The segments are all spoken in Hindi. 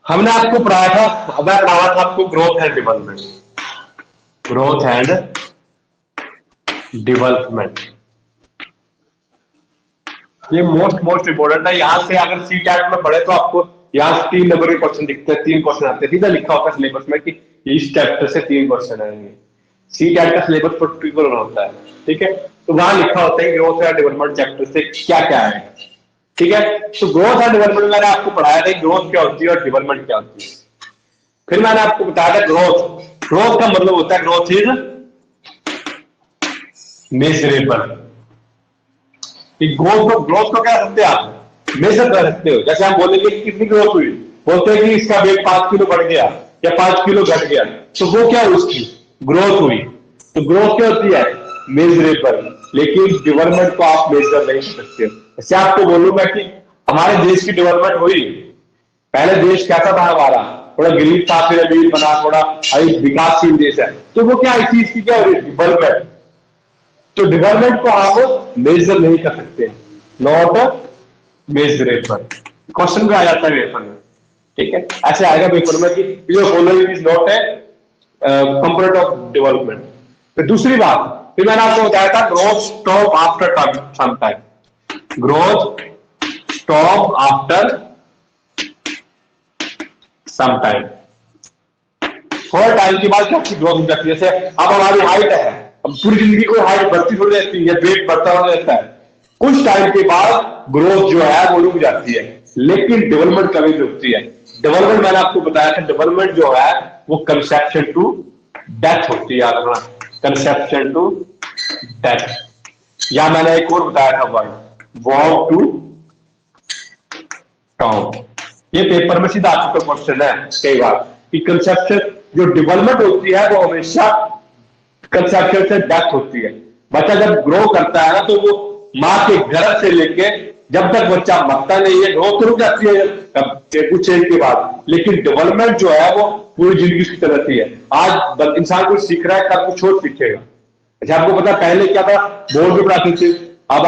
हमने आपको पढ़ाया था, मैं पढ़ाया था आपको growth and development, growth and development. ये मोस्ट इंपोर्टेंट है। यहां से अगर सी टैट में पढ़े तो आपको यहाँ 3 नंबर के क्वेश्चन दिखते हैं, 3 क्वेश्चन आते हैं, सीधा लिखा होता है सिलेबस में कि इस चैप्टर से 3 क्वेश्चन आएंगे। सी टैट का सिलेबस पर्टिकुलर होता है, ठीक है। तो वहां लिखा होता है ग्रोथ एंड डेवलपमेंट चैप्टर से क्या क्या है, ठीक है। तो ग्रोथ एंड डेवलपमेंट मैंने आपको पढ़ाया था ग्रोथ क्या होती है और डेवलपमेंट क्या होती है। फिर मैंने आपको बताया था ग्रोथ, ग्रोथ का मतलब होता है ग्रोथ इज मेजरेबल। ग्रोथ को क्या सकते हैं आप मेजर कर सकते हो। जैसे हम बोलेंगे कितनी ग्रोथ हुई, बोलते हैं कि इसका वेट 5 किलो बढ़ गया या 5 किलो घट गया, तो वो क्या उसकी ग्रोथ हुई। तो ग्रोथ क्या होती है मेजरेबल, लेकिन डेवलपमेंट को आप मेजर नहीं कर सकते। जैसे आपको बोलूंगा कि हमारे देश की डेवलपमेंट हुई, पहले देश कैसा था हमारा, थोड़ा गरीब था, फिर अमीर बना, थोड़ा विकासशील देश है, तो वो क्या इस चीज की क्या हो रही डेवलपमेंट। तो डेवलपमेंट को आप मेजर नहीं कर सकते, नॉट मेजरेबल। क्वेश्चन भी आ जाता है पेपर में, ठीक है। ऐसे आएगा पेपर में कि following is not a component of development. फिर दूसरी बात, फिर मैंने आपको बताया था growth stop after some time, growth stop after some time. थोड़ा टाइम के बाद क्या ग्रोथ हो जाती है। जैसे अब हमारी हाइट है, अब पूरी जिंदगी को हाइट बढ़ती थोड़ी रहती है, वेट बढ़ता हुआ रहता है, कुछ टाइम के बाद ग्रोथ जो है वो रुक जाती है, लेकिन डेवलपमेंट कभी भी रुकती है। डेवलपमेंट मैंने आपको बताया था, डेवलपमेंट जो है वो कंसेप्शन टू डेथ होती है, याद रखना, कंसेप्शन टू डेथ। या मैंने एक और बताया था वर्ड वॉक टू टॉम, ये पेपर में सीधा आ चुका क्वेश्चन है कई बार कि कंसेप्शन जो डेवलपमेंट होती है वो हमेशा कंसेप्शन से डेथ होती है। बच्चा जब ग्रो करता है ना तो वो माँ के गर्भ से लेके जब तक बच्चा मरता नहीं है, ग्रोथ रुक जाती है कुछ एज के बाद, लेकिन डेवलपमेंट जो है वो पूरी जिंदगी की तरह है। आज इंसान कुछ सीख रहा है, कल कुछ और सीखेगा। अच्छा आपको पता पहले क्या था, बोर्ड पे पढ़ाते थे, अब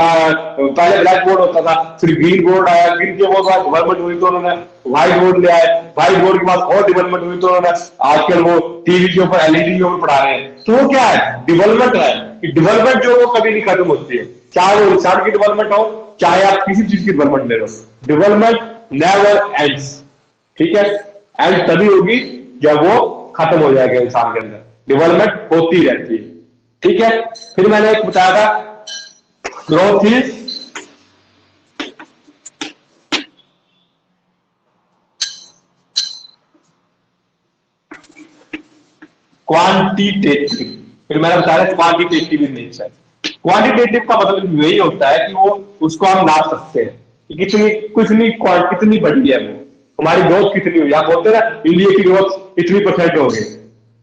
पहले ब्लैक बोर्ड होता था, फिर ग्रीन बोर्ड आया, ग्रीन के बाद डेवलपमेंट हुई तो उन्होंने व्हाइट बोर्ड ले आए, व्हाइट बोर्ड के बाद और डेवलपमेंट हुई तो उन्होंने आजकल वो टीवी के ऊपर एलईडी के ऊपर पढ़ा रहे हैं। तो वो क्या है डेवलपमेंट है, डेवलपमेंट जो वो कभी नहीं खत्म होती है, चाहे वो इंसान की डेवलपमेंट हो चाहे आप किसी चीज की डेवलपमेंट ले लो, डेवलपमेंट नेवर एंड्स, ठीक है। एंड तभी होगी जब वो खत्म हो जाएगा इंसान के अंदर, डेवलपमेंट होती रहती है, ठीक है। फिर मैंने एक बताया था ग्रोथ इज क्वांटिटेटिव, फिर मैंने बताया क्वांटिटेटिव इन नेचर। क्वांटिटेटिव का मतलब यही होता है कि वो उसको हम नाप सकते हैं कि कितनी बढ़ी है वो, हमारी ग्रोथ कितनी हुई। आप बोलते हैं ना इंडिया की ग्रोथ इतनी % हो गई,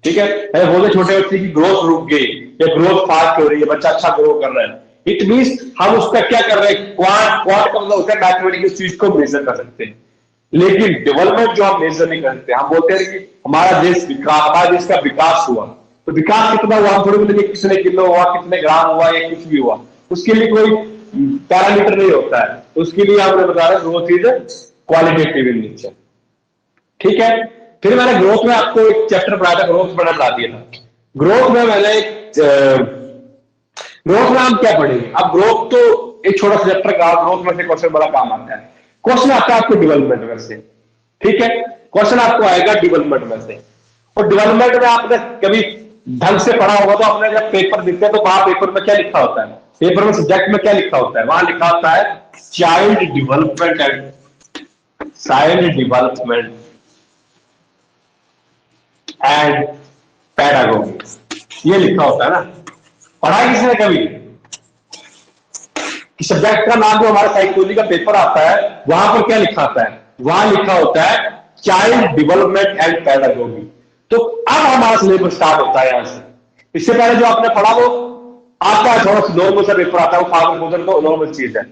ठीक है। बोलते छोटे बच्चे की ग्रोथ रुक गई या ग्रोथ फास्ट हो रही है, बच्चा अच्छा ग्रो कर रहा है, इट मींस हम उसका क्या कर रहे हैं, क्वांट का मतलब होता है मैथमेटिकल चीज को मेजर कर सकते हैं, लेकिन डेवलपमेंट जो हम मेजर नहीं करते। हम बोलते हैं कि हमारा देश का विकास हुआ, तो विकास कितना हुआ हम थोड़ी बोलेंगे कितने किलो हुआ, कितने ग्राम हुआ या कुछ भी हुआ, उसके लिए कोई पैरामीटर नहीं होता है। उसके लिए आपने बता रहा growth is qualitative in nature, ठीक है। फिर मैंने ग्रोथ में आपको एक चैप्टर पढ़ाया था, ग्रोथ मैंने पढ़ा दिया था। ग्रोथ में मैंने ग्रोथ में हम क्या पढ़ेंगे, अब ग्रोथ तो एक छोटा सा चैप्टर का, ग्रोथ में से क्वेश्चन बड़ा काम आता है। क्वेश्चन आता है आपको डेवलपमेंट में से, ठीक है, क्वेश्चन आपको आएगा डेवलपमेंट में से। और डेवलपमेंट में आपने कभी ढंग से पढ़ा होगा तो आपने जब पेपर दिखते हैं तो वहां पेपर में क्या लिखा होता है, पेपर में सब्जेक्ट में क्या लिखा होता है, वहां लिखा होता है चाइल्ड डेवलपमेंट एंड पैडागोजी, ये लिखा होता है ना। पढ़ा किसने कभी कि सब्जेक्ट का नाम जो हमारा साइकोलॉजी का पेपर आता है वहां पर क्या लिखा होता है, वहां लिखा होता है चाइल्ड डेवलपमेंट एंड पैडागोजी। तो अब हमारा सिलेबस स्टार्ट होता है यहां से। इससे पहले जो आपने पढ़ा वो आता है थोड़ा सा नॉर्मल सा पेपर आता है, वो फादर मदर तो नॉर्मल चीज है।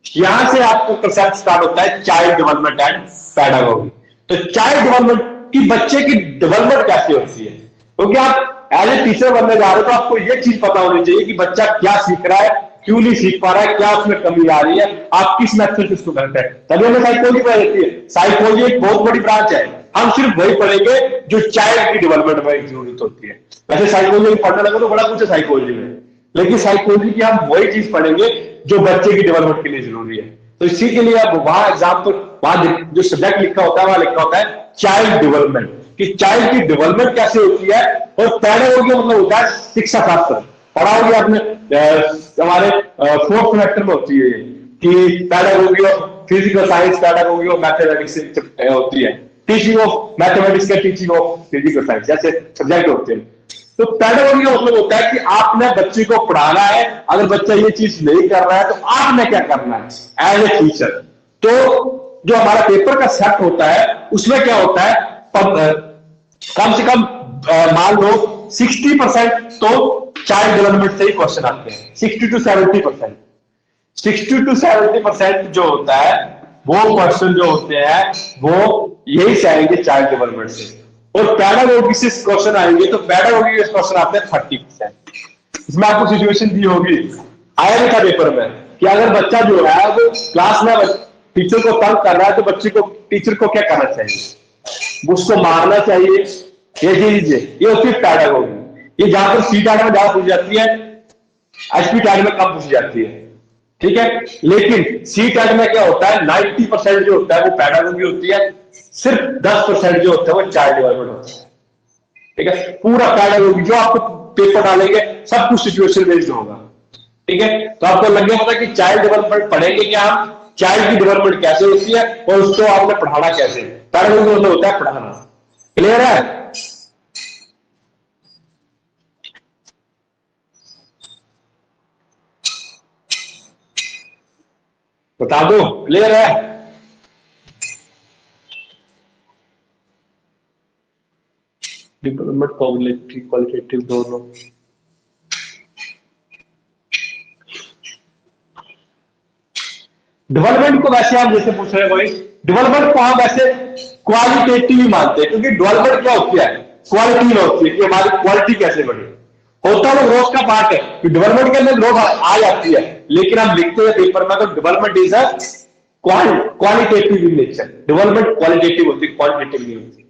यहां से आपको कंसेप्ट स्टार्ट होता है चाइल्ड डेवलपमेंट एंड पैडागोजी। तो चाइल्ड डेवलपमेंट की बच्चे की डेवलपमेंट कैसे होती है, क्योंकि आप एज ए टीचर बनने जा रहे हो तो आपको ये चीज पता होनी चाहिए कि बच्चा क्या सीख रहा है, क्यों नहीं सीख पा रहा है, क्या उसमें कमी आ रही है, आप किस मेथड से उसको करते हैं, तभी हमें साइकोलॉजी पढ़ाई जाती है। साइकोलॉजी एक बहुत बड़ी ब्रांच है, हम सिर्फ वही पढ़ेंगे जो चाइल्ड की डेवलपमेंट में जरूरत होती है। वैसे साइकोलॉजी पढ़ने लगे तो बड़ा कुछ है साइकोलॉजी में, लेकिन साइकोलॉजी की हम वही चीज पढ़ेंगे जो बच्चे की डेवलपमेंट के लिए जरूरी है। तो इसी के लिए अब वहां एग्जाम तो वहां जो सब्जेक्ट लिखा होता है वहां लिखा होता है चाइल्ड डेवलपमेंट, कि चाइल्ड की डेवलपमेंट कैसे होती है। और पैडागोजी मतलब होता है शिक्षा शास्त्र, पढ़ा होगा आपने हमारे 4th सेमेस्टर में होती है कि pedagogy of physical science, pedagogy of mathematics होती है, टीचिंग ऑफ मैथमेटिक्स का टीचिंग ऑफ फिजिकल साइंस जैसे सब्जेक्ट होते हैं। तो पैडागोजी का मतलब होता है कि आपने बच्चे को पढ़ाना है, अगर बच्चा ये चीज नहीं कर रहा है तो आपने क्या करना है एज ए टीचर। तो जो हमारा पेपर का सेट होता है उसमें क्या होता है, कम से कम मान लो 60% तो चाइल्ड डेवलपमेंट से ही क्वेश्चन आते हैं, 60 to 70%। 60 to 70% जो होता है वो क्वेश्चन जो होते हैं वो यही से आएंगे चाइल्ड डेवलपमेंट से। और पैडागोजी से क्वेश्चन आएंगे तो पैडागोजी के क्वेश्चन आते हैं 30%। इसमें आपको सिचुएशन दी होगी, आया भी था पेपर में, कि अगर बच्चा जो है वो क्लास में टीचर को तंग कर रहा है तो बच्चे को टीचर को क्या करना चाहिए, उसको मारना चाहिए, ये चीज ये होती है पैडागोजी। ये जहां पर सी टैग में ज्यादा पूछी जाती है, एचपी टैग में कम पूछी जाती है, ठीक है। लेकिन सी टैग में क्या होता है 90% जो होता है वो पैडागोजी होती है, सिर्फ 10% जो होता है वो चाइल्ड डेवलपमेंट होता है, ठीक है। पूरा पैडागोजी जो आपको पेपर डालेंगे सब कुछ सिचुएशन बेस्ड होगा, ठीक है। तो आपको लग गया पता कि चाइल्ड डेवलपमेंट पढ़ेंगे क्या हम, चाइल्ड की डेवलपमेंट कैसे होती है और उसको आपने पढ़ाना कैसे, पैडागोजी मतलब होता है पढ़ाना। क्लियर है? बता दो, क्लियर है? डेवलपमेंट क्वालिटेटिव क्वालिटेटिव दोनों। डेवलपमेंट को वैसे आप जैसे पूछ रहे हैं भाई, डेवलपमेंट को हम वैसे क्वालिटेटिव ही मानते हैं, क्योंकि डेवलपमेंट क्या होती है, क्वालिटी में होती है कि हमारी क्वालिटी कैसे बढ़े। होता है ग्रोथ का पार्ट है कि डेवलपमेंट के अंदर ग्रोथ आ जाती है, लेकिन हम लिखते हैं पेपर में तो development is a qualitative in nature, development qualitative होती है, क्वालिटेटिव नहीं होती,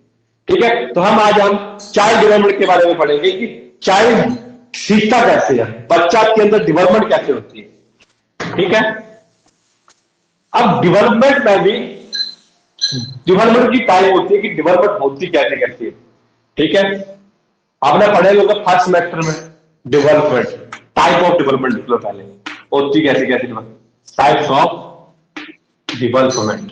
ठीक है। तो हम आज हम चाइल्ड डेवलपमेंट के बारे में पढ़ेंगे कि चाइल्ड सीखता कैसे है, बच्चा के अंदर डेवलपमेंट कैसे होती है, ठीक है। अब डेवलपमेंट में भी डेवलपमेंट की टाइप होती है कि डेवलपमेंट होती कैसे कैसे, ठीक है। आपने पढ़े होगा फर्स्ट सेमेस्टर में डेवलपमेंट, टाइप ऑफ डेवलपमेंट लिख लो पहले, होती कैसे कैसे टाइप्स ऑफ डेवलपमेंट,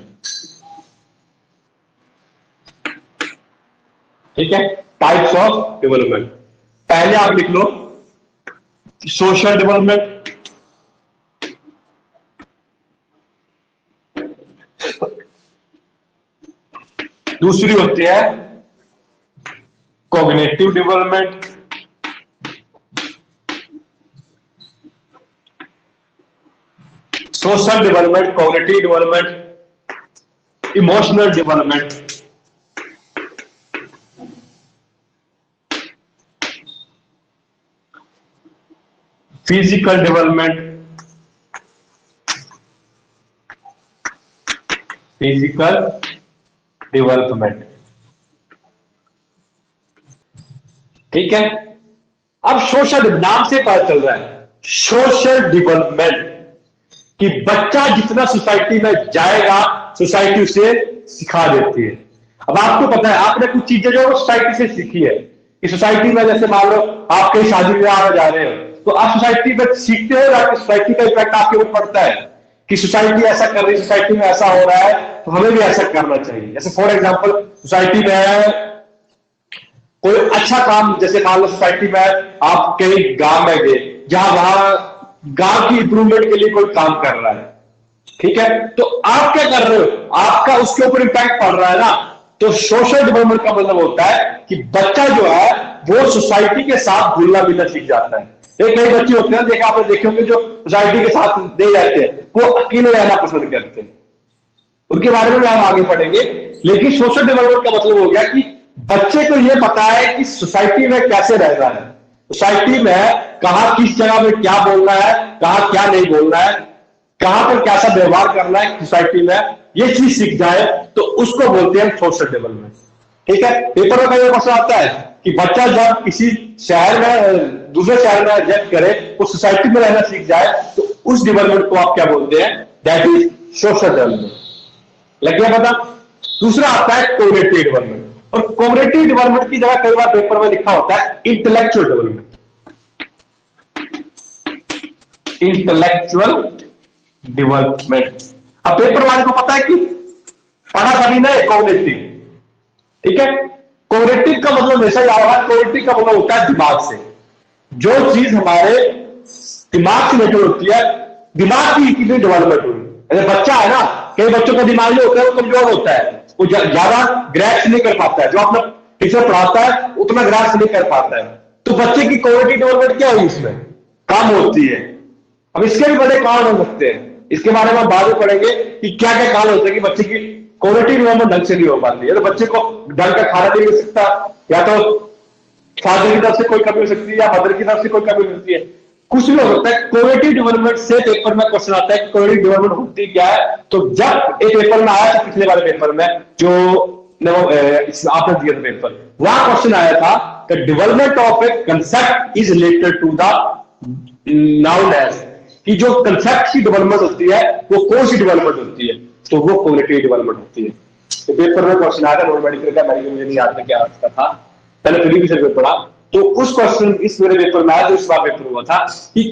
ठीक है। टाइप्स ऑफ डेवलपमेंट पहले आप लिख लो सोशल डेवलपमेंट, दूसरी होती है cognitive development, social development, cognitive development, emotional development, physical development, physical development, ठीक है। अब सोशल, नाम से पता चल रहा है सोशल डेवलपमेंट, कि बच्चा जितना सोसाइटी में जाएगा सोसाइटी उसे सिखा देती है। अब आपको पता है आपने कुछ चीजें जो सोसाइटी से सीखी है, कि सोसाइटी में जैसे मान लो आप कहीं शादी विवाह में जा रहे हो तो आप सोसाइटी में सीखते हो, या सोसाइटी का इफेक्ट आपके ऊपर पड़ता है कि सोसाइटी ऐसा कर रही है, सोसाइटी में ऐसा हो रहा है तो हमें भी ऐसा करना चाहिए। जैसे फॉर एग्जांपल सोसाइटी में कोई अच्छा काम, जैसे मान लो सोसाइटी में आप कहीं गांव में गए जहां वहां गांव की इंप्रूवमेंट के लिए कोई काम कर रहा है, ठीक है, तो आप क्या कर रहे हो, आपका उसके ऊपर इंपैक्ट पड़ रहा है ना। तो सोशल डेवलपमेंट का मतलब होता है कि बच्चा जो है वो सोसाइटी के साथ घुलना मिलना सीख जाता है। एक कई बच्चे होते हैं, देखा आपने देखे होंगे, जो सोसाइटी के साथ दे जाते हैं वो अकेले रहना पसंद करते हैं, उनके बारे में हम आगे पढ़ेंगे। लेकिन सोशल डेवलपमेंट का मतलब हो गया कि बच्चे को यह पता है कि सोसाइटी में कैसे रहना है, सोसाइटी में कहाँ किस जगह में क्या बोलना है, कहाँ क्या नहीं बोलना है, कहां पर कैसा व्यवहार करना है सोसाइटी में, ये चीज सीख जाए तो उसको बोलते हैं सोशल डेवलपमेंट। ठीक है, पेपर में कई क्वेश्चन आता है कि बच्चा जब किसी शहर में दूसरे शहर में एडजस्ट करे, वो सोसाइटी में रहना सीख जाए, तो उस डेवलपमेंट को आप क्या बोलते हैं? That is social development. लग गया पता? दूसरा आता है कोग्निटिव डेवलपमेंट, और कोग्निटिव डेवलपमेंट की जगह कई बार पेपर में लिखा होता है इंटेलेक्चुअल डेवलपमेंट। Intellectual development. अब पेपर वाले को पता है कि पढ़ा कभी नहीं कोग्निटिव। ठीक है, कोग्निटिव का मतलब हमेशा याद रखना, कोग्निटिव का मतलब होता है दिमाग से। जो चीज हमारे दिमाग से रिलेटेड होती है, दिमाग की कितनी डेवलपमेंट हुई। अगर बच्चा है ना, कई बच्चों का दिमाग जो होता है वो कमजोर होता है, वो ज्यादा ग्रैस्प नहीं कर पाता है, जो अपना टीचर पढ़ाता है उतना ग्रैस्प नहीं कर पाता है। तो बच्चे की कोग्निटिव डेवलपमेंट क्या हुई, इसमें कम होती है। अब इसके भी बड़े कारण हो सकते हैं, इसके बारे में हम बाद में पढ़ेंगे कि क्या क्या कारण होते हैं कि बच्चे की कोग्निटिव डेवलपमेंट ढंग से नहीं हो पाती है। तो बच्चे को ढंग का खाना नहीं मिल सकता, या तो फादर की तरफ से कोई कमी हो सकती है या मदर की तरफ से कोई कमी मिलती है, कुछ भी हो सकता है। कोग्निटिव डेवलपमेंट से पेपर में क्वेश्चन आता है कि कोग्निटिव डेवलपमेंट होती क्या है। तो जब एक पेपर में आया था, पिछले वाले पेपर में जो आपने दिया था पेपर, वहां क्वेश्चन आया था the development of a concept is related to the known as, कि जो कंसेप्ट की डेवलपमेंट होती है वो कौन सी डेवलपमेंट होती है, तो वो कोग्निटिव डेवलपमेंट होती है। तो पेपर में क्वेश्चन आया था नॉन मेडिकल का, मेडिकल मुझे नहीं याद था क्या उसका था, मैंने फिर भी सर्वे पढ़ा। तो उस क्वेश्चन इस मेरे पेपर में आया, जो इस बार पेपर हुआ था कि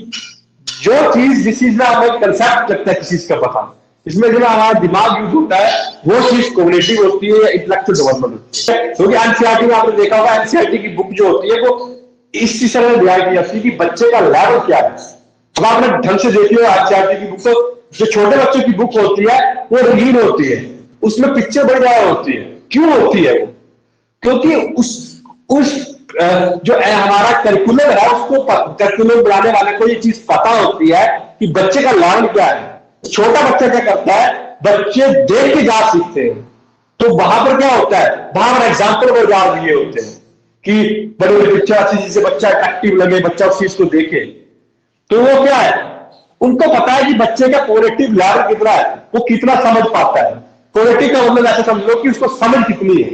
जो चीज जिस चीज में हमें कंसेप्ट लगता है किसी चीज का पता, इसमें जो हमारा दिमाग यूज होता है, वो चीज कोग्निटिव होती है या इंटेलेक्चुअल डेवलपमेंट होती है। क्योंकि एनसीईआरटी में आपने देखा होगा, एनसीईआरटी की बुक जो होती है वो इस चीज से डिवाइड की जाती है कि बच्चे का लेवल क्या है। अब आपने ढंग से देखी हो एनसीईआरटी की बुक, तो जो छोटे बच्चों की बुक होती है वो रंगीन होती है, उसमें पिक्चर बड़ी ज्यादा होती है। क्यों होती है वो? क्योंकि उस जो हमारा करिकुलम है, उसको करिकुलम बनाने वाले को ये चीज पता होती है कि बच्चे का लर्न क्या है। छोटा बच्चा क्या करता है, बच्चे देख के ज्यादा सीखते हैं। तो वहां पर क्या होता है, वहां पर एग्जाम्पल पर ज्यादा दिए होते हैं कि बड़े बड़े पिक्चर अच्छी चीज से बच्चा एक्टिव लगे, बच्चा उस चीज को देखे। तो वो क्या है, उनको पता है कि बच्चे का कोग्निटिव लेवल कितना है, वो कितना समझ पाता है। कोग्निटिव का मतलब ऐसा समझ लो कि उसको समझ कितनी है।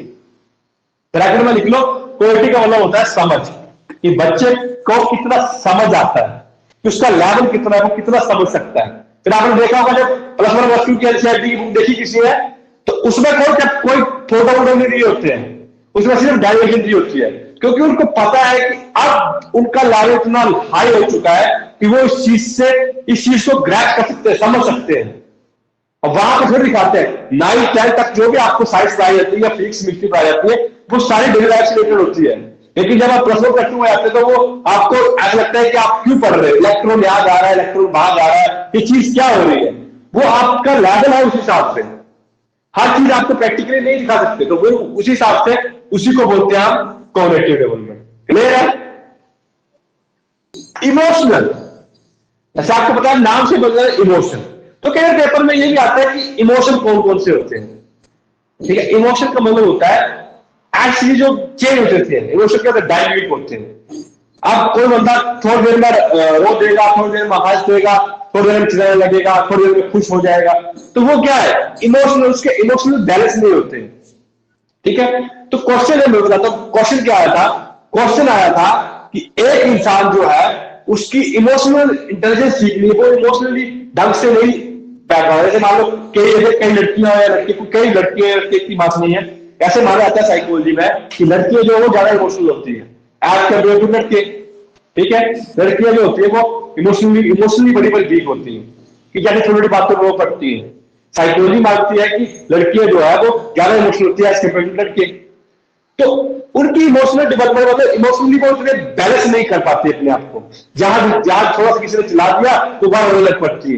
ब्रैकेट में लिख लो, कोग्निटिव का मतलब होता है समझ, कि बच्चे को कितना समझ आता है, कि उसका लेवल कितना है, वो कितना समझ सकता है। फिर आपने देखा होगा जब प्लस वन प्लस टू की एनसीईआरटी की बुक देखी किसी ने, तो उसमें कोई फोटो वोटो नहीं दिए होते हैं, उसमें सिर्फ डायरेक्शन दी होती है। क्योंकि उनको पता है कि अब उनका लेवल इतना हाई हो चुका है कि वो इस चीज को ग्रैस्प कर सकते हैं, समझ सकते हैं। और वहां पर फिर दिखाते हैं 9th 10th तक जो भी आपको साइंस पढ़ाई जाती है या फिजिक्स केमिस्ट्री पढ़ाई जाती है, वो सारी डेली लाइफ से रिलेटेड होती है। लेकिन जब आप प्लस वन प्लस टू में आते हैं तो वो आपको ऐसा लगता है कि आप क्यों पढ़ रहे हो, इलेक्ट्रॉन यहां जा रहा है, इलेक्ट्रॉन बाहर जा रहा है, ये चीज क्या हो रही है। वो आपका लेवल है, उस हिसाब से हर चीज आपको प्रैक्टिकली नहीं दिखा सकते, तो वो उसी हिसाब से उसी को बोलते हैं हम कॉग्निटिव डेवलपमेंट। क्लियर है? इमोशनल, ऐसा आपको पता है नाम से बोल रहा है इमोशन। तो कई पेपर में ये भी आता है कि इमोशन कौन कौन से होते हैं। ठीक है, इमोशन का मतलब होता है एक्चुअली जो चेंज होते हैं। इमोशन क्या होता है, डायनेमिक होते हैं। अब कोई बंदा थोड़ी देर में रो देगा, थोड़ी देर में हंस देगा, थोड़ी देर में चिल्लाने लगेगा, थोड़ी देर में खुश हो जाएगा, तो वो क्या है, इमोशनल, उसके इमोशनल बैलेंस नहीं होते। ठीक है, तो क्वेश्चन है, मैं बताता हूं क्वेश्चन क्या आया था। क्वेश्चन आया था कि एक इंसान जो है उसकी इमोशनल इंटेलिजेंस सीखनी है, वो इमोशनली ढंग से नहीं बैठा है। जैसे मान लो कई लड़कियां या लड़के को, कई लड़कियां लड़के की बात नहीं है, ऐसे माना जाता है साइकोलॉजी में कि लड़कियां जो वो ज्यादा इमोशनल होती है एज कम्पेयर टू लड़के। ठीक है, लड़कियां जो होती है वो इमोशनली बड़ी बड़ी वीक होती है, कि जैसे छोटी छोटी बातों पर रो पड़ती है। साइकोलॉजी मानती है कि लड़कियां जो है वो ज्यादा इमोशनल होती है एज कम्पेयर टू लड़के। तो उनकी इमोशनल डेवलपमेंट मतलब इमोशनली वो उतने बैलेंस नहीं कर पाती अपने आप को। जहां थोड़ा सा किसी ने चिल्ला दिया तो वहां रोने लग पड़ती है।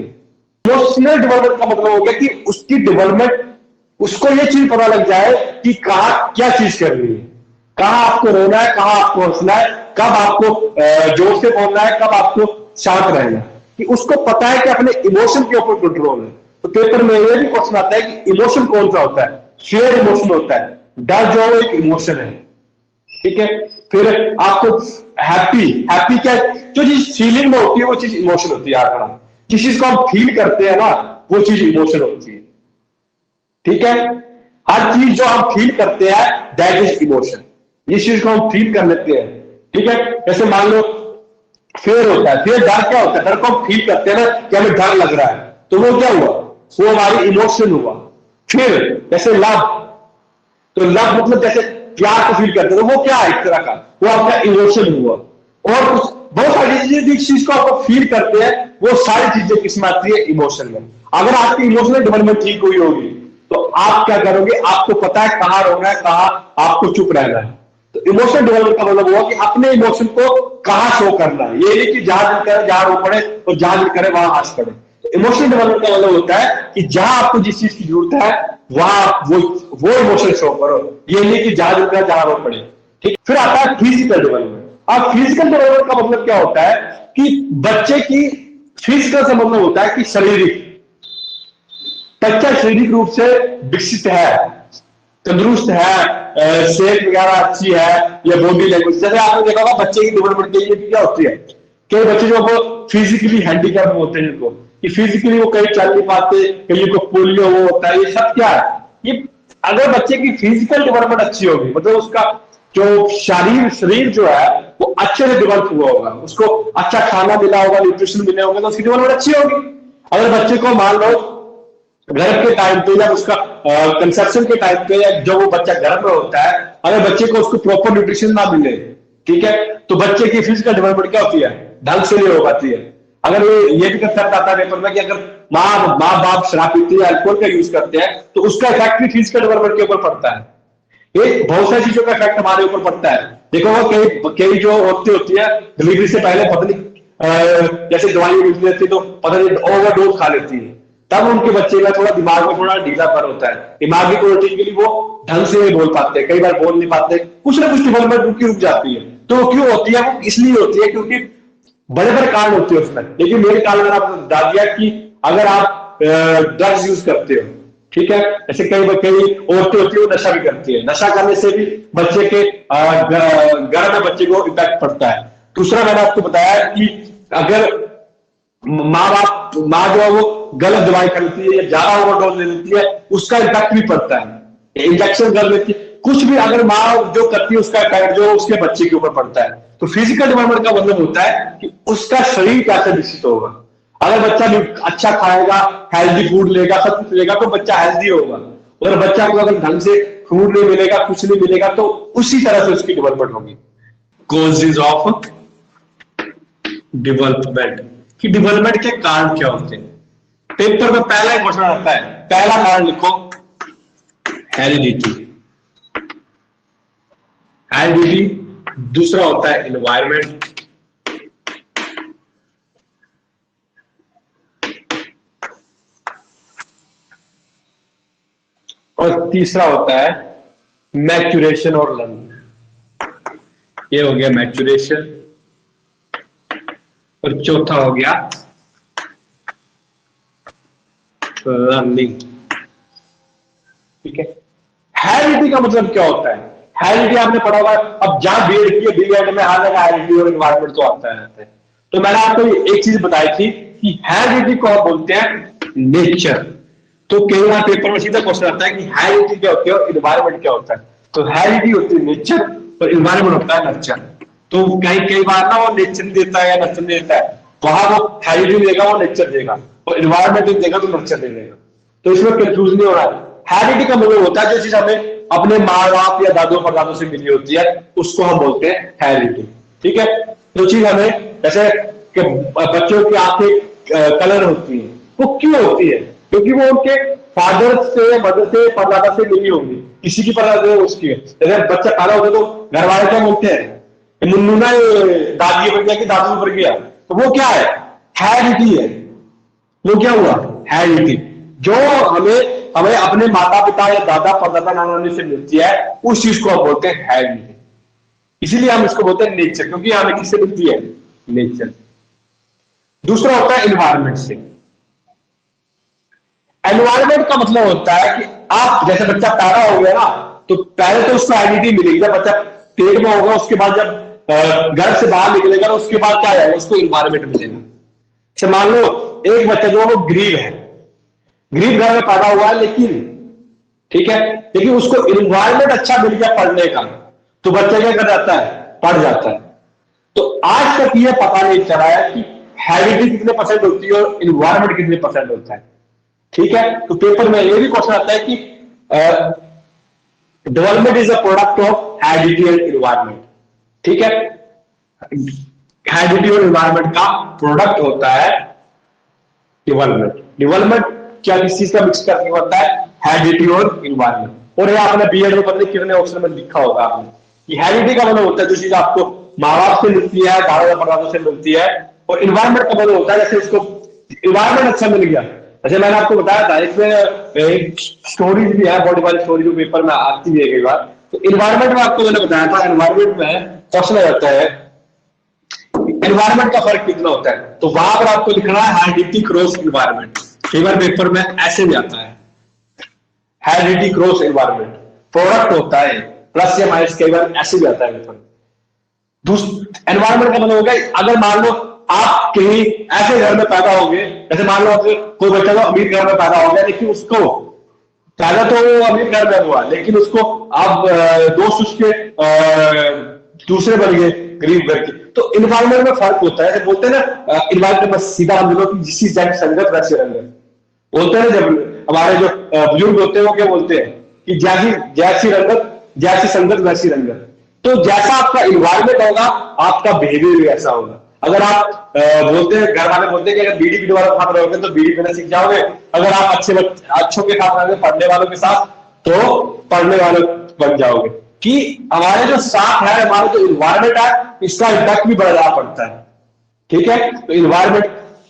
इमोशनल डेवलपमेंट का मतलब हो गया कि उसकी डेवलपमेंट, उसको ये चीज पता लग जाए कि कहां क्या चीज कर रही है, कहां आपको रोना है, कहां आपको हंसना है, कब आपको जोर से बोलना है, कब आपको शांत रहना, कि उसको पता है कि अपने इमोशन के ऊपर कंट्रोल है। तो पेपर में ये भी क्वेश्चन आता है कि इमोशन कौन सा होता है। शेयर इमोशन होता है, डर जो एक इमोशन है। ठीक है, फिर आपको हैप्पी, हैप्पी क्या है? जो चीज फीलिंग में होती है वो चीज इमोशन होती है आंकड़ा। जिस चीज को हम फील करते हैं ना वो चीज इमोशन होती है। ठीक है, हर चीज जो हम फील करते हैं दैट इज इमोशन। इस चीज को हम फील कर लेते हैं। ठीक है, जैसे मान लो फेयर होता है, फेयर डर क्या होता है? डर को हम फील करते हैं ना कि हमें डर लग रहा है, तो वो क्या हुआ? वो हमारी इमोशन हुआ। फिर जैसे लव, तो लव मतलब जैसे प्यार को फील करते हैं, तो वो क्या है? एक तरह का वो आपका इमोशन हुआ। और बहुत सारी चीजें जिस चीज को आप फील करते हैं वो सारी चीजें किसमें आती है? इमोशन में। अगर आपकी इमोशनल डेवलपमेंट ठीक हुई होगी तो आप क्या करोगे? आपको पता है कहां रोना है, कहां आपको चुप रहना है। तो इमोशनल डेवलपमेंट का मतलब हुआ कि अपने इमोशन को कहां शो करना है। ये नहीं कि जहां दिल करे जहां रो पड़े और जहां दिल करे वहां हंस पड़े। तो इमोशनल डेवलपमेंट का मतलब होता है कि जहां आपको जिस चीज की जरूरत है वहां वो इमोशन शो करो। ये नहीं कि जहां दिल करे जहां रो पड़े। ठीक, फिर आता है फिजिकल डेवलपमेंट। अब फिजिकल डेवलपमेंट का मतलब क्या होता है कि बच्चे की फिजिकल से मतलब होता है कि शारीरिक, बच्चा शारीरिक रूप से विकसित है, तंदुरुस्त है, सेहत वगैरह अच्छी है, या बॉडी लैंग्वेज। जैसे आपने देखा होगा बच्चे की डेवलपमेंट के लिए क्या होती है? कई बच्चे जो फिजिकली हैंडीकैप होते हैं जिनको कि फिजिकली वो कहीं चल नहीं पाते, कहीं को पोलियो वो होता है, ये सब क्या है? ये अगर बच्चे की फिजिकल डेवलपमेंट अच्छी होगी मतलब उसका जो शरीर जो है वो अच्छे से डेवलप हुआ होगा, उसको अच्छा खाना मिला होगा, न्यूट्रिशन मिले होंगे, तो उसकी डेवलपमेंट अच्छी होगी। अगर बच्चे को मान लो गर्भ के टाइम पे या उसका कंसेप्शन के टाइम पे या जब वो बच्चा गर्भ में होता है, अगर बच्चे को उसको प्रॉपर न्यूट्रिशन ना मिले, ठीक है, तो बच्चे की फिजिकल डेवलपमेंट क्या होती है? ढंग से नहीं हो पाती है। अगर ये भी कंसेप्ट आता है पेपर में कि अगर माँ बाप शराब पीते हैं, अल्कोहल का यूज करते हैं, तो उसका इफेक्ट भी फिजिकल डेवलपमेंट के ऊपर पड़ता है। ये बहुत सारी चीजों का इफेक्ट हमारे ऊपर पड़ता है। देखो कई कई जो होती है डिलीवरी से पहले पता नहीं जैसे दवाई मिलती रहती है तो पता नहीं ओवरडोज खा लेती है, तब उनके बच्चे का थोड़ा दिमाग में थोड़ा ढीलापन होता है, दिमागी प्रोटीन के लिए वो ढंग से नहीं बोल पाते, कई बार बोल नहीं पाते, कुछ ना कुछ डेवलपमेंट उनकी रुक जाती है। तो क्यों होती है? वो इसलिए होती है क्योंकि बड़े बड़े कारण होते हैं उसमें। लेकिन मेरे कारण मैंने आपको बता दिया कि अगर आप ड्रग्स यूज करते हो, ठीक है, जैसे कई औरतें होती है वो नशा भी करती है, नशा करने से भी बच्चे के गर्भ में बच्चे को इफेक्ट पड़ता है। दूसरा मैंने आपको बताया कि अगर माँ जो है वो गलत दवाई खरीदती है या ज्यादा ओवरडोज ले लेती है, उसका इफेक्ट भी पड़ता है। इंजेक्शन कर लेती है, कुछ भी अगर माँ जो करती है उसका इफेक्ट जो उसके बच्चे के ऊपर पड़ता है। तो फिजिकल डेवलपमेंट का मतलब होता है कि उसका शरीर कैसे विकसित होगा। अगर बच्चा अच्छा खाएगा, हेल्दी फूड लेगा, सब कुछ लेगा, तो बच्चा हेल्दी होगा। और बच्चा को अगर ढंग से फूड नहीं मिलेगा, कुछ नहीं मिलेगा, तो उसी तरह से उसकी डेवलपमेंट होगी। कॉजेज ऑफ डेवलपमेंट कि डेवलपमेंट के कारण क्या होते हैं। पेपर में पहला ही क्वेश्चन आता है, पहला कारण लिखो हेरिडिटी। हेरिडिटी, दूसरा होता है एनवायरमेंट, और तीसरा होता है मैच्योरेशन और लर्निंग। ये हो गया मैच्योरेशन, और चौथा हो गया लर्निंग। ठीक है, हेरिडिटी का मतलब क्या होता है? हेरिडिटी आपने पढ़ा होगा, अब जहां बीएड की है बीएड में हर जगह हेरिडिटी और एनवायरमेंट तो आता है। तो मैंने आपको एक चीज बताई थी कि हेरिडिटी को आप बोलते हैं नेचर। तो कई बार पेपर में सीधा क्वेश्चन आता है कि हेरिडिटी क्या होती है और एनवायरमेंट क्या होता है। तो हेरिडिटी होती है नेचर और एनवायरमेंट होता है नर्चर। तो कई बार ना वो नेचर देता है या नर्चर देता है, वहां वो हेरिडिटी देगा, वो नेचर देगा, और एनवायरमेंट देगा तो नर्चर दे देगा। तो इसमें कंफ्यूज नहीं हो रहा है। हेरिडिटी का मतलब होता है जो चीज हमें अपने माँ बाप या दादों परदादों से मिली होती है उसको हम बोलते हैं हेरिडिटी। ठीक है, जो चीज हमें जैसे कि बच्चों की आंखें कलर होती है, वो क्यों होती है? क्योंकि वो उनके फादर से, मदर से, परदादा से मिली होंगी, किसी की परदादा उसकी है। जैसे बच्चा पैदा होता है तो घर वाले क्या बोलते हैं, मुन्नू ना दादी पर गया कि दादू पर गया, तो वो क्या है? हेरिडिटी है। वो क्या हुआ? हेरिडिटी। जो हमें अपने माता पिता या दादा परदादा नाना नानी से मिलती है उस चीज को हम बोलते हैं हेरिडिटी। इसीलिए हम इसको बोलते हैं नेचर, क्योंकि हमें किससे मिलती है? नेचर। दूसरा होता है एनवायरमेंट से। एनवायरमेंट का मतलब होता है कि आप जैसे बच्चा पैदा हो गया ना, तो पहले तो उसको आइडेंटिटी मिलेगी जब बच्चा पेट में होगा, उसके बाद जब घर से बाहर निकलेगा तो उसके बाद क्या आएगा, उसको इन्वायरमेंट मिलेगा। अच्छा मान लो एक बच्चा जो वो गरीब है, गरीब घर में पैदा हुआ है, लेकिन ठीक है, लेकिन उसको इन्वायरमेंट अच्छा मिल गया पढ़ने का, तो बच्चा क्या कर जाता है, पढ़ जाता है। तो आज तक ये पता नहीं चला है कि हेरिडिटी कितने परसेंट होती है और इन्वायरमेंट कितने परसेंट होता है। ठीक है, तो पेपर में ये भी क्वेश्चन आता है कि development is a product of heredity and environment. ठीक है, हेरिडिटी और इन्वायरमेंट का प्रोडक्ट होता है डेवलपमेंट। डेवलपमेंट क्या किस चीज का मिक्स करके होता है, हेरिडिटी और इन्वायरमेंट। और ये आपने बीएड में पता नहीं कितने ऑप्शन में लिखा होगा आपने कि हेरिडिटी का मतलब होता है जो चीज आपको माँ बाप से मिलती है, दादा परदादा से मिलती है, और इन्वायरमेंट का मतलब होता है जैसे उसको इन्वायरमेंट अच्छा मिल गया। जैसे मैंने आपको बताया था इसमें एक स्टोरीज भी है, बॉडी वाली स्टोरी जो पेपर में आती है कई बार। तो इन्वायरमेंट में आपको मैंने बताया था, एनवायरमेंट में क्वेश्चन आ जाता है एनवायरमेंट का फर्क कितना होता है, तो वहां पर आपको लिखना है हेरिडिटी क्रॉस इन्वायरमेंट। कई बार पेपर में ऐसे भी आता है हेरिडिटी क्रॉस इन्वायरमेंट, प्रोडक्ट होता है प्लस या माइनस, कई बार ऐसे भी आता है पेपर। एनवायरमेंट का मतलब होगा अगर मान लो आप कहीं ऐसे घर में पैदा हो गए, जैसे मान लो कोई बच्चा तो अमीर घर में पैदा हो गया, लेकिन उसको पैदा तो वो अमीर घर में हुआ, लेकिन उसको आप दोस्त उसके दूसरे बन गए गरीब घर के, तो इन्वायरमेंट में फर्क होता है। बोलते हैं ना इन्वायरमेंट में सीधा हम लोग जिस जैसी संगत वैसे रंगत, बोलते हैं ना जब हमारे जो बुजुर्ग होते हैं वो क्या बोलते हैं कि जैसी जैसी रंगत जैसी संगत वैसी रंगत। तो जैसा आपका इन्वायरमेंट होगा आपका बिहेवियर भी ऐसा होगा। अगर आप बोलते हैं, घर वाले बोलते हैं कि अगर बीड़ी पीने वालों के साथ रहोगे तो बीड़ी पीना सीख जाओगे, अगर आप अच्छों के साथ रहोगे, पढ़ने वालों के साथ, तो पढ़ने वाले बन जाओगे। कि हमारे जो साथ है, हमारा जो इन्वायरमेंट है, इसका इम्पैक्ट भी बड़ा पड़ता है। ठीक है, तो इन्वायरमेंट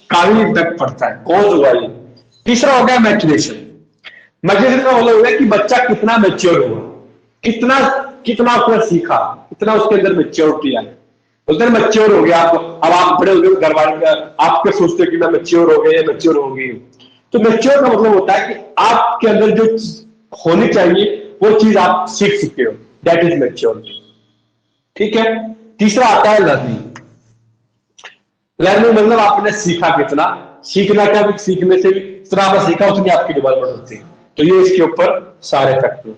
का भी इम्पैक्ट पड़ता है। कौन हुआ ये? तीसरा हो गया मैच्योरेशन। मैच्योरेशन का मतलब होगा कि बच्चा कितना मैच्योर हुआ, कितना कितना उसने सीखा, कितना उसके अंदर मैच्योरिटी आई। बोलते हैं मैच्योर हो गया, अब आप बड़े हो गए, घर वाले आपके सोचते हो कि मैं मैच्योर हो गया, मैच्योर हो गई। तो मैच्योर का मतलब होता है कि आपके अंदर जो होनी चाहिए वो चीज आप सीख चुके हो, दैट इज मैच्योरिटी। ठीक है, तीसरा आता है लर्निंग। लर्निंग मतलब आपने सीखा कितना, सीखना क्या, सीखने से भी जितना आपने सीखा उतनी आपकी डेवलपमेंट होती है। तो ये इसके ऊपर सारे फैक्टर